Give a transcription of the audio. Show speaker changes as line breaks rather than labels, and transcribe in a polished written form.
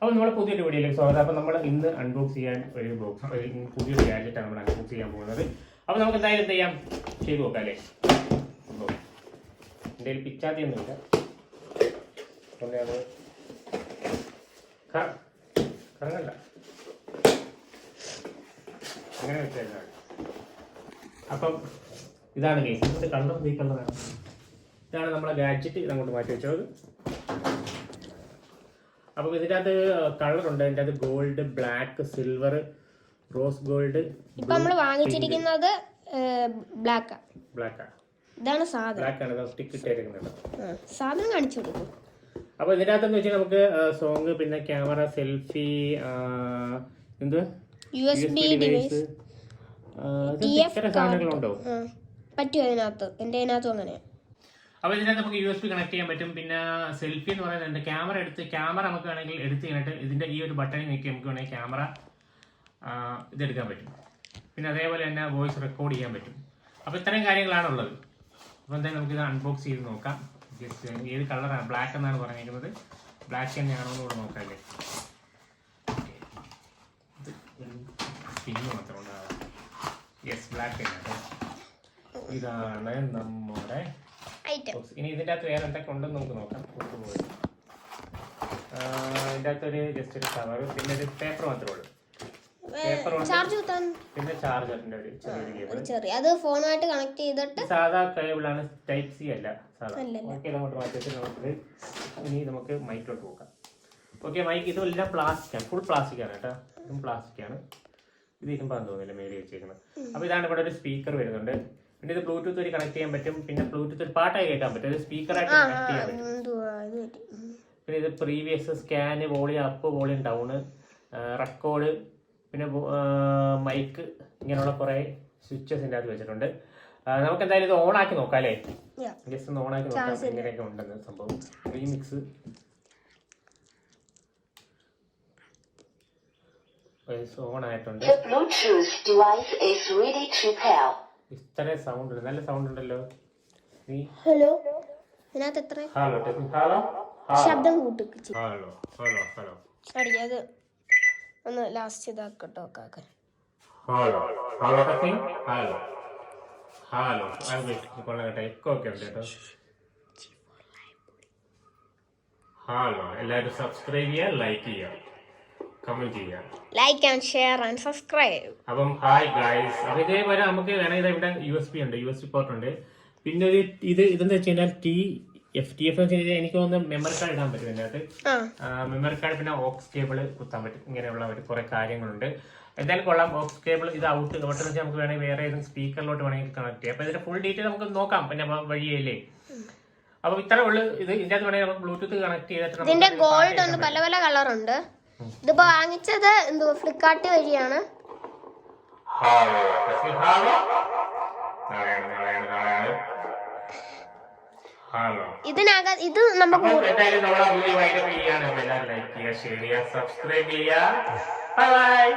അപ്പോൾ നമ്മൾ പുതിയൊരു വീഡിയോയിലേക്ക് സ്വാഗതം. അപ്പോൾ നമ്മൾ ഇന്ന് അൺബോക്സ് ചെയ്യാൻ ഒരു പുതിയൊരു ഗാഡ്ജറ്റാണ് നമ്മൾ അൺബോക്സ് ചെയ്യാൻ പോകുന്നത്. അപ്പോൾ നമുക്ക് എന്തായാലും എന്ത് ചെയ്യാം, ചെയ്ത് നോക്കാം അല്ലേ. എൻ്റെ കയ്യിൽ പിച്ചാത്തിയൊന്നുമില്ല, അതുകൊണ്ട് അത് കറങ്ങല്ല, അങ്ങനെ വെച്ചാൽ. അപ്പം ഇതാണ് കേസ്. ഇതിൻ്റെ കളർ ഈ കളറാണ്. ഇതാണ് നമ്മളെ ഗാഡ്ജറ്റ്. ഇതങ്ങോട്ട് മാറ്റി വെച്ചത്. അപ്പം ഇതിൻ്റെ അകത്ത് കളറുണ്ട്. ഇതിൻ്റെ അകത്ത് gold, black, silver, rose gold.
ഇപ്പൊ നമ്മൾ വാങ്ങിച്ചിരിക്കുന്നത് ബ്ലാക്കാ. ഇതാണ് സാധനം.
ബ്ലാക്കാണ് സ്റ്റിക്ക് ഇട്ടേക്കുന്നത്.
സാധനം കാണിച്ചു കൊടുക്കും.
അപ്പോൾ ഇതിൻ്റെ അകത്തെന്ന് വെച്ചാൽ നമുക്ക് സോങ്, പിന്നെ ക്യാമറ, സെൽഫി, എന്ത്
USB ഡിവൈസ്,
സാധനങ്ങളുണ്ടോ
പറ്റും അതിനകത്ത്. എൻ്റെ അതിനകത്തും അങ്ങനെയാണ്.
അപ്പോൾ ഇതിനകത്ത് നമുക്ക് USB കണക്ട് ചെയ്യാൻ പറ്റും. പിന്നെ സെൽഫി എന്ന് പറയുന്നത് ക്യാമറ നമുക്ക് വേണമെങ്കിൽ എടുത്ത് കഴിഞ്ഞിട്ട് ഇതിൻ്റെ ഈ ഒരു ബട്ടണിൽ നോക്കി നമുക്ക് വേണമെങ്കിൽ ക്യാമറ ഇതെടുക്കാൻ പറ്റും. പിന്നെ അതേപോലെ തന്നെ വോയിസ് റെക്കോർഡ് ചെയ്യാൻ പറ്റും. അപ്പോൾ ഇത്രയും കാര്യങ്ങളാണുള്ളത്. അപ്പോൾ എന്തായാലും നമുക്കിത് അൺബോക്സ് ചെയ്ത് നോക്കാം. ജസ്റ്റ് ഏത് കളറാണ്, ബ്ലാക്ക് എന്നാണ് പറഞ്ഞിരിക്കുന്നത്. ബ്ലാക്ക് തന്നെയാണോ എന്ന് കൂടെ നോക്കാം അല്ലേ. പിന്നെ മാത്രം ഉണ്ടാകാം. യെസ്, ബ്ലാക്ക് തന്നെ. ഇതാണ് നമ്മുടെ ഇനി ഇതിൻ്റെ അകത്ത് വേറെ എന്തൊക്കെ ഉണ്ടെന്ന് നമുക്ക് നോക്കാം. ഇതിൻ്റെ അകത്തൊരു ജസ്റ്റ് ഒരു കവർ, പിന്നെ ഒരു പേപ്പർ മാത്രമേ ഉള്ളൂ. പേപ്പർ പിന്നെ ചാർജറിന്റെ ഒരു ചെറിയ അത് ഫോണുമായിട്ട് കണക്ട് ചെയ്തിട്ട് സാധാ കേബിളാണ്, ടൈപ്പ് സി അല്ല സാധാ. ഓക്കെ, അങ്ങോട്ട് മാറ്റിയിട്ട് നമുക്ക് മൈക്കിലോട്ട് പോകാം. ഓക്കെ, മൈക്ക് ഇതെല്ലാം പ്ലാസ്റ്റിക്കാണ്, ഫുൾ പ്ലാസ്റ്റിക്കാണ് കേട്ടോ. ഇതും പ്ലാസ്റ്റിക്കാണ്. ഇത് ഇരുമ്പാന്ന് തോന്നില്ല മേടി വെച്ചേക്കുന്നത്. അപ്പോൾ ഇതാണ് ഇവിടെ ഒരു സ്പീക്കർ വരുന്നുണ്ട്. പിന്നെ ഇത് ബ്ലൂടൂത്ത് വഴി കണക്ട് ചെയ്യാൻ പറ്റും. പിന്നെ ബ്ലൂടൂത്ത് ഒരു പാട്ടായി കേൾക്കാൻ പറ്റും. ഇത് സ്പീക്കറായിട്ട് കണക്ട് ചെയ്യാൻ പറ്റും. പിന്നെ ഇത് previous, scan, volume up, volume down, record, പിന്നെ മൈക്ക്, ഇങ്ങനെയുള്ള കുറേ സ്വിച്ചസ് ഇതിൻ്റെ അകത്ത് വെച്ചിട്ടുണ്ട്. നമുക്ക് എന്തായാലും ഇത് ഓണാക്കി നോക്കാം അല്ലേ. ജസ്റ്റ് ഒന്ന് ഓണാക്കി നോക്കാം എങ്ങനെയൊക്കെ ഉണ്ടെന്ന് സംഭവം. റീമിക്സ് ഓൺ ആയിട്ടുണ്ട്. ഇത്ര സൗണ്ട്, നല്ല സൗണ്ട് ഉണ്ടല്ലോ.
ഹലോ, ഇതിനകത്ത് എത്ര ശബ്ദം കൂട്ടിച്ചു.
ഹലോ ഹലോ ഹലോ
അത് ഒന്ന് ലാസ്റ്റ് ഇതാക്കട്ടോ കാക്ക.
ഹലോ ഹലോ ഹലോ ഹലോ കൊള്ളട്ടെ. എക്കോ ഒക്കെ ഉണ്ട് കേട്ടോ. ഹലോ, എല്ലാവരും സബ്സ്ക്രൈബ് ചെയ്യുക, ലൈക്ക് ചെയ്യുക, കമന്റ് ചെയ്യുക.
Like and share and subscribe.
അപ്പം ഹായ് ഗൈസ്. അപ്പോൾ ഇതേപോലെ നമുക്ക് വേണമെങ്കിൽ ഇവിടെ USB ഉണ്ട്, USB പോർട്ട് ഉണ്ട്. പിന്നെ ഇതെന്താ വെച്ച് കഴിഞ്ഞാൽ TF എന്ന് വെച്ച് കഴിഞ്ഞാൽ എനിക്ക് തോന്നുന്നു മെമ്മറി കാർഡ് ഇടാൻ പറ്റും ഇതിനകത്ത്. മെമ്മറി കാർഡ്, പിന്നെ ഓക്സ് കേബിൾ കുത്താൻ പറ്റും. ഇങ്ങനെയുള്ള കുറെ കാര്യങ്ങളുണ്ട്. എന്തായാലും കൊള്ളാം. ഓക്സ് കേബിൾ ഇത് ഔട്ട് വെച്ചാൽ നമുക്ക് വേണമെങ്കിൽ വേറെ ഏതെങ്കിലും സ്പീക്കറിലോട്ട് വേണമെങ്കിൽ കണക്ട് ചെയ്യാം. അപ്പോൾ ഇതിന്റെ ഫുൾ ഡീറ്റെയിൽ നമുക്ക് നോക്കാം പിന്നെ വഴിയല്ലേ. അപ്പൊ ഇത്ര ഉള്ളു. ഇതിന്റെ അകത്ത് വേണമെങ്കിൽ നമുക്ക് ബ്ലൂടൂത്ത് കണക്ട് ചെയ്തിട്ട്
ഇതിന്റെ ഗോൾഡ് ഉണ്ട്, പല പല കളർ ഉണ്ട്. ഇതിപ്പോ വാങ്ങിച്ചത് ഫ്ലിപ്കാർട്ട് വഴിയാണ്. ഇതിനകം ഇത് നമുക്ക്
സബ്സ്ക്രൈബ് ചെയ്യുക. Bye bye.